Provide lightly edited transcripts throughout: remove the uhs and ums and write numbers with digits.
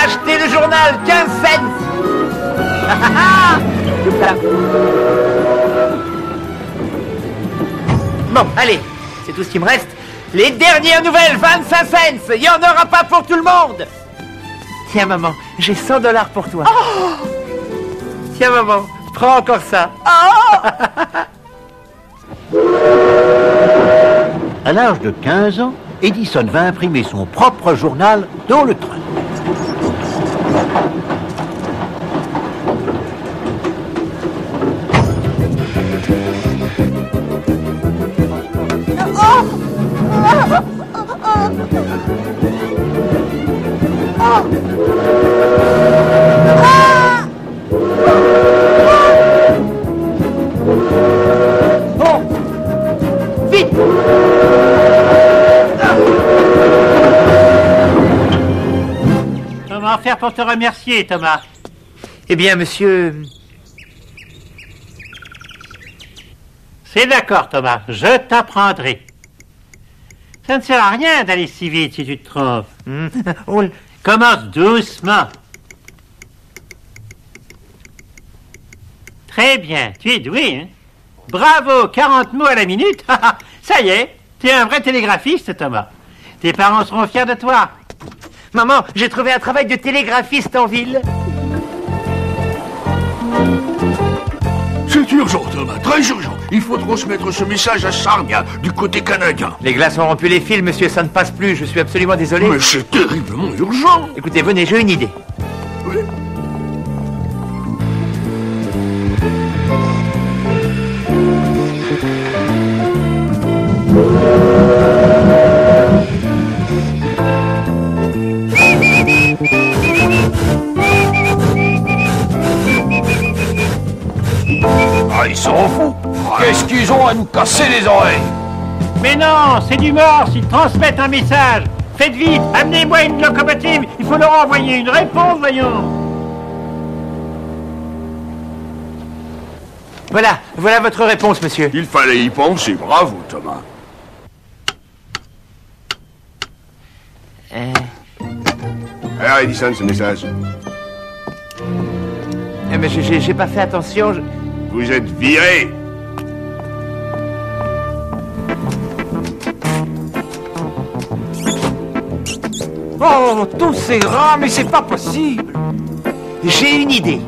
Achetez le journal 15 cents. Bon, allez, c'est tout ce qui me reste. Les dernières nouvelles, 25 cents. Il n'y en aura pas pour tout le monde. Tiens, maman, j'ai 100 $ pour toi. Oh, tiens, maman, prends encore ça. Oh. À l'âge de 15 ans, Edison va imprimer son propre journal dans le train. Bon, vite. Comment faire pour te remercier, Thomas? Eh bien, monsieur... C'est d'accord, Thomas, je t'apprendrai. Ça ne sert à rien d'aller si vite si tu te trompes. Oh, Commence doucement. Très bien, tu es doué, hein? Bravo, 40 mots à la minute. Ça y est, tu es un vrai télégraphiste, Thomas. Tes parents seront fiers de toi. maman, j'ai trouvé un travail de télégraphiste en ville. C'est urgent, Thomas, très urgent. Il faut transmettre ce message à Sarnia, du côté canadien. Les glaces ont rompu les fils, monsieur, ça ne passe plus. Je suis absolument désolé. Mais c'est terriblement urgent. Écoutez, venez, j'ai une idée. Oui. Ah, ils sont fous. Qu'est-ce qu'ils ont à nous casser les oreilles? Mais non, c'est du mort s'ils transmettent un message. Faites vite, amenez-moi une locomotive. Il faut leur envoyer une réponse, voyons. Voilà votre réponse, monsieur. Il fallait y penser, bravo, Thomas. Alors, Edison, ce message. Mais j'ai pas fait attention. Vous êtes viré. Oh, tous ces rats, mais c'est pas possible. J'ai une idée.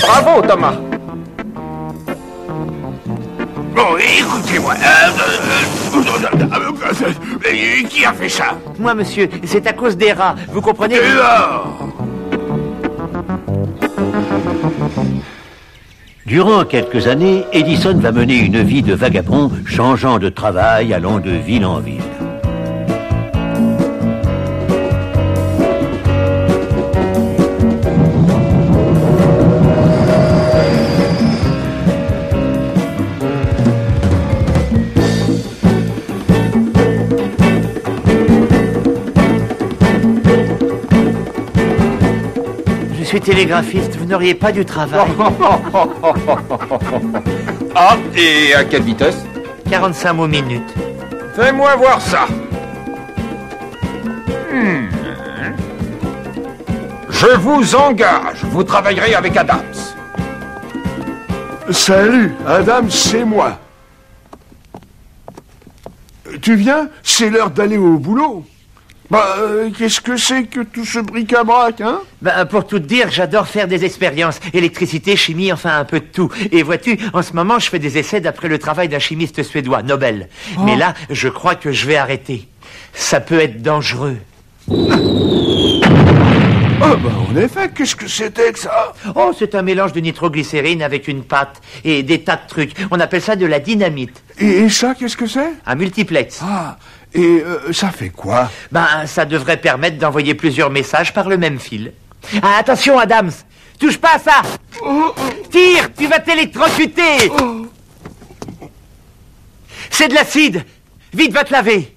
Bravo, Thomas. Bon, écoutez-moi. Qui a fait ça? Moi, monsieur, c'est à cause des rats. Vous comprenez? Dehors. Durant quelques années, Edison va mener une vie de vagabond, changeant de travail, allant de ville en ville. Je suis télégraphiste, vous n'auriez pas du travail. Ah, et à quelle vitesse? 45 mots minute. Fais-moi voir ça. Je vous engage, vous travaillerez avec Adams. Salut, Adams, c'est moi. Tu viens? C'est l'heure d'aller au boulot. Qu'est-ce que c'est que tout ce bric-à-brac, hein? Pour tout te dire, j'adore faire des expériences. Électricité, chimie, enfin un peu de tout. Et vois-tu, en ce moment, je fais des essais d'après le travail d'un chimiste suédois, Nobel. Oh. Mais là, je crois que je vais arrêter. Ça peut être dangereux. En effet, qu'est-ce que c'était que ça? Oh, c'est un mélange de nitroglycérine avec une pâte et des tas de trucs. On appelle ça de la dynamite. Et ça, qu'est-ce que c'est? Un multiplex. Ah, et ça fait quoi? Ça devrait permettre d'envoyer plusieurs messages par le même fil. Ah, attention, Adams! Touche pas à ça! Tire! Tu vas t'électrocuter! C'est de l'acide! Vite, va te laver!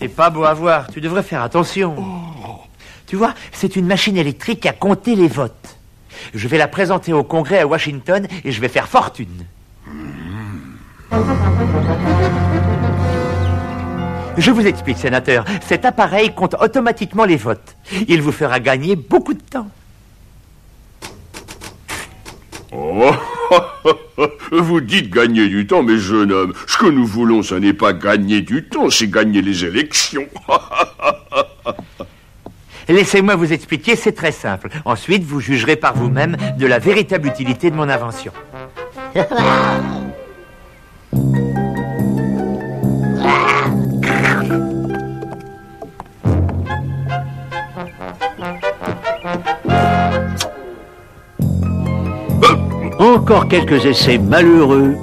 C'est pas beau à voir, tu devrais faire attention. Tu vois, c'est une machine électrique à compter les votes. Je vais la présenter au Congrès à Washington et je vais faire fortune. Je vous explique, sénateur. Cet appareil compte automatiquement les votes. Il vous fera gagner beaucoup de temps. Oh, vous dites gagner du temps, mais jeune homme, ce que nous voulons, ce n'est pas gagner du temps, c'est gagner les élections. Laissez-moi vous expliquer, c'est très simple. Ensuite, vous jugerez par vous-même de la véritable utilité de mon invention. Encore quelques essais malheureux,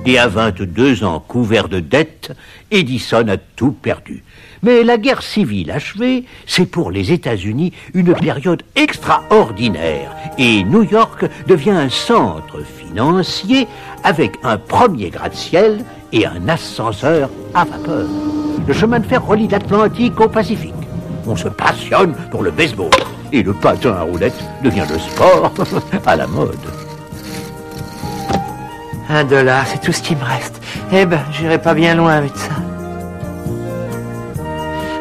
et à 22 ans couvert de dettes, Edison a tout perdu. Mais la guerre civile achevée, c'est pour les États-Unis une période extraordinaire, et New York devient un centre financier avec un premier gratte-ciel et un ascenseur à vapeur. Le chemin de fer relie l'Atlantique au Pacifique. On se passionne pour le baseball, et le patin à roulettes devient le sport à la mode. $1, c'est tout ce qui me reste. Eh ben, j'irai pas bien loin avec ça.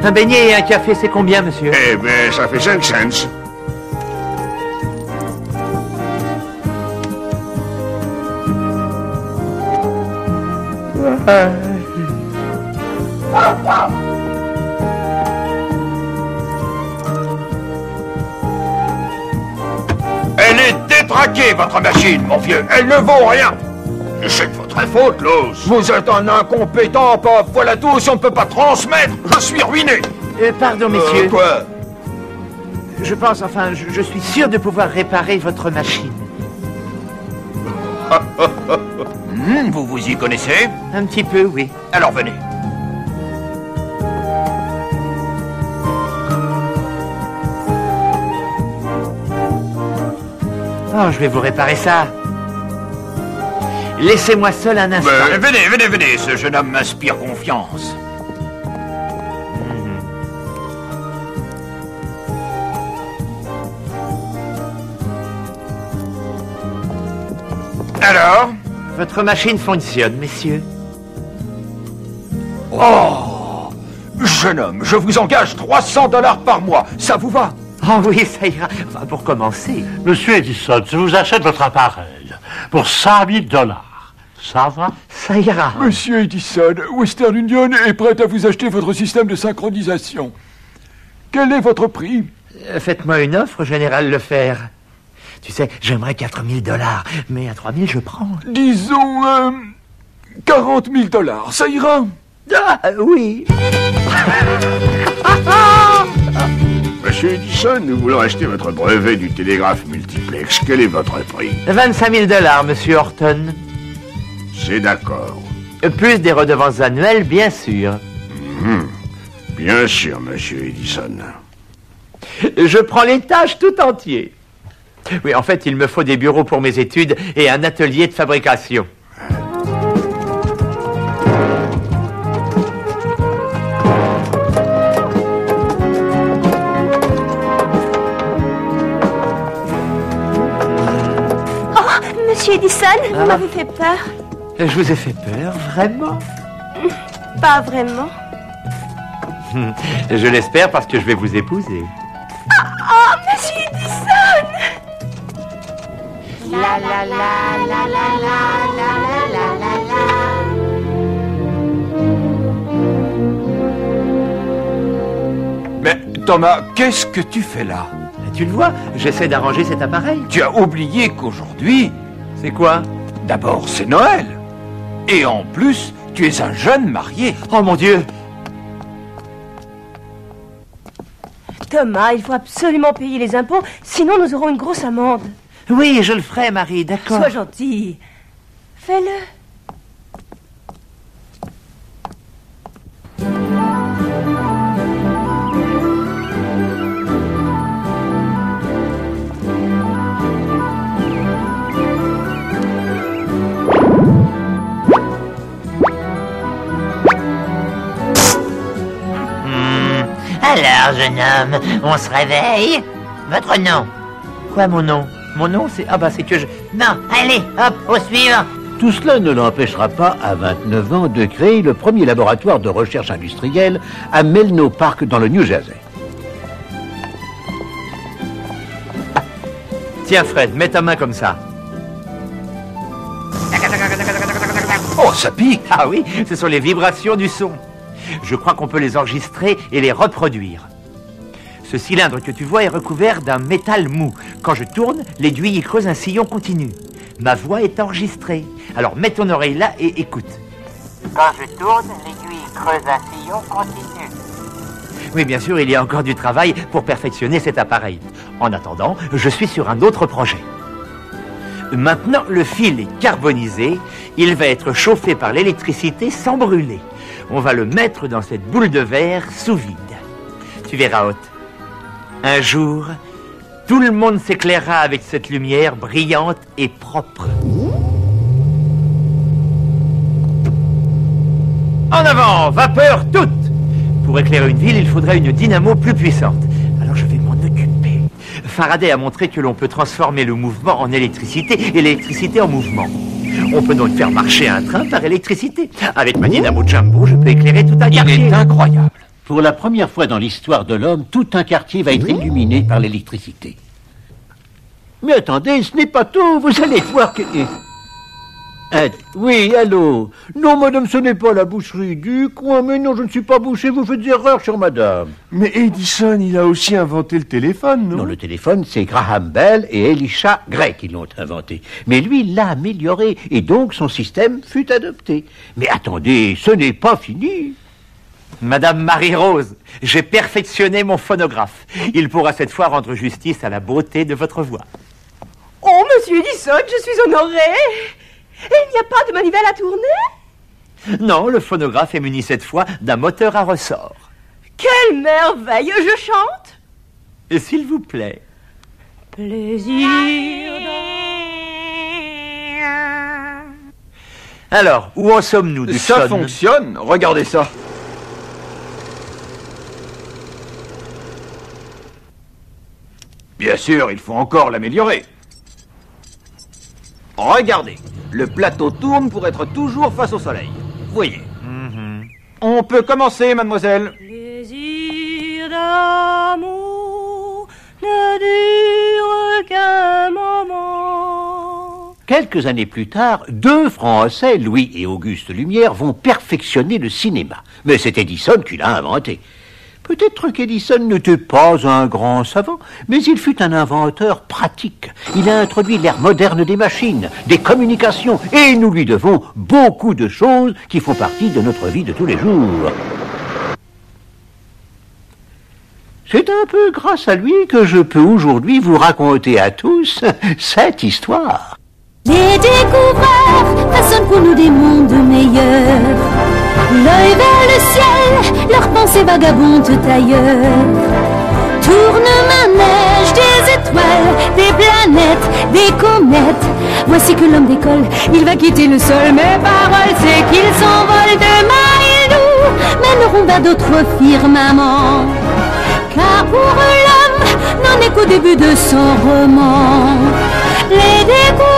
Un beignet et un café, c'est combien, monsieur? Eh ben, ça fait 5 cents. Elle est détraquée, votre machine, mon vieux. Elle ne vaut rien. C'est de votre faute, Los. Vous êtes un incompétent, pop. Voilà tout, si on ne peut pas transmettre, je suis ruiné. Pardon, messieurs. Quoi? Je pense, enfin, je suis sûr de pouvoir réparer votre machine. Vous vous y connaissez? Un petit peu, oui. Alors venez. Oh, je vais vous réparer ça. Laissez-moi seul un instant. Venez, ce jeune homme m'inspire confiance. Alors? Votre machine fonctionne, messieurs. Oh! Jeune homme, je vous engage $300 par mois. Ça vous va? Oh oui, ça ira. Enfin, pour commencer. Monsieur Edison, je vous achète votre appareil pour $100 000. Ça va? Ça ira. Monsieur Edison, Western Union est prête à vous acheter votre système de synchronisation. Quel est votre prix? Faites-moi une offre, Général Lefer. Tu sais, j'aimerais $4 000, mais à 3 000, je prends. Disons, $40 000. Ça ira? Ah, oui. Monsieur Edison, nous voulons acheter votre brevet du télégraphe multiplex. Quel est votre prix? $25 000, monsieur Horton. C'est d'accord. Plus des redevances annuelles, bien sûr. Bien sûr, monsieur Edison. Je prends les tâches tout entier. Oui, en fait, il me faut des bureaux pour mes études et un atelier de fabrication. Monsieur Edison, vous m'avez fait peur. Je vous ai fait peur, vraiment? Pas vraiment. Je l'espère parce que je vais vous épouser. Oh, Monsieur Edison! La la la la la la la la la la. Mais Thomas, qu'est-ce que tu fais là? Tu le vois, j'essaie d'arranger cet appareil. Tu as oublié qu'aujourd'hui, C'est quoi? d'abord c'est Noël. Et en plus, tu es un jeune marié. Oh mon Dieu! Thomas, il faut absolument payer les impôts, sinon nous aurons une grosse amende. Oui, je le ferai, Marie, d'accord. Sois gentil. Fais-le. Alors, jeune homme, on se réveille? Votre nom? Quoi, mon nom? Mon nom, c'est... Ah bah, c'est que je... Non, allez, hop, au suivant. Tout cela ne l'empêchera pas, à 29 ans, de créer le premier laboratoire de recherche industrielle à Menlo Park, dans le New Jersey. Tiens, Fred, mets ta main comme ça. Oh, ça pique! Ah oui, ce sont les vibrations du son. Je crois qu'on peut les enregistrer et les reproduire. Ce cylindre que tu vois est recouvert d'un métal mou. Quand je tourne, l'aiguille y creuse un sillon continu. Ma voix est enregistrée. Alors mets ton oreille là et écoute. Quand je tourne, l'aiguille creuse un sillon continu. Oui, bien sûr, il y a encore du travail pour perfectionner cet appareil. En attendant, je suis sur un autre projet. Maintenant, le fil est carbonisé. Il va être chauffé par l'électricité sans brûler. On va le mettre dans cette boule de verre sous vide. Tu verras, Hôte. Un jour, tout le monde s'éclairera avec cette lumière brillante et propre. En avant, vapeur toute! Pour éclairer une ville, il faudrait une dynamo plus puissante. Alors je vais m'en occuper. Faraday a montré que l'on peut transformer le mouvement en électricité et l'électricité en mouvement. On peut donc faire marcher un train par électricité. Avec ma dynamo Jumbo, je peux éclairer tout un quartier. Il est incroyable. Pour la première fois dans l'histoire de l'homme, tout un quartier va être illuminé par l'électricité. Mais attendez, ce n'est pas tout, vous allez voir que... oui, allô? Non, madame, ce n'est pas la boucherie du coin, mais non, je ne suis pas boucher, vous faites erreur sur madame. Mais Edison, il a aussi inventé le téléphone, non? Non, le téléphone, c'est Graham Bell et Elisha Gray qui l'ont inventé. Mais lui, il l'a amélioré, et donc son système fut adopté. Mais attendez, ce n'est pas fini. Madame Marie-Rose, j'ai perfectionné mon phonographe. Il pourra cette fois rendre justice à la beauté de votre voix. Oh, monsieur Edison, je suis honorée. Et il n'y a pas de manivelle à tourner? Non, le phonographe est muni cette fois d'un moteur à ressort. Quelle merveille! Je chante? Et s'il vous plaît. Plaisir. Alors, où en sommes-nous, Dixon? Ça fonctionne, regardez ça. Bien sûr, il faut encore l'améliorer. Regardez, le plateau tourne pour être toujours face au soleil. Voyez. On peut commencer, mademoiselle. Plaisir d'amour ne dure qu'un moment. Quelques années plus tard, deux Français, Louis et Auguste Lumière, vont perfectionner le cinéma. Mais c'est Edison qui l'a inventé. Peut-être qu'Edison n'était pas un grand savant, mais il fut un inventeur pratique. Il a introduit l'ère moderne des machines, des communications, et nous lui devons beaucoup de choses qui font partie de notre vie de tous les jours. C'est un peu grâce à lui que je peux aujourd'hui vous raconter à tous cette histoire. Les découvreurs façonnent pour nous des mondes meilleurs. L'œil vers le ciel, leurs pensées vagabondent ailleurs. Tourne manège des étoiles, des planètes, des comètes. Voici que l'homme décolle, il va quitter le sol. Mes paroles, c'est qu'il s'envole. Demain, ils nous mèneront vers d'autres firmaments. Car pour l'homme, n'en est qu'au début de son roman. Les découvreurs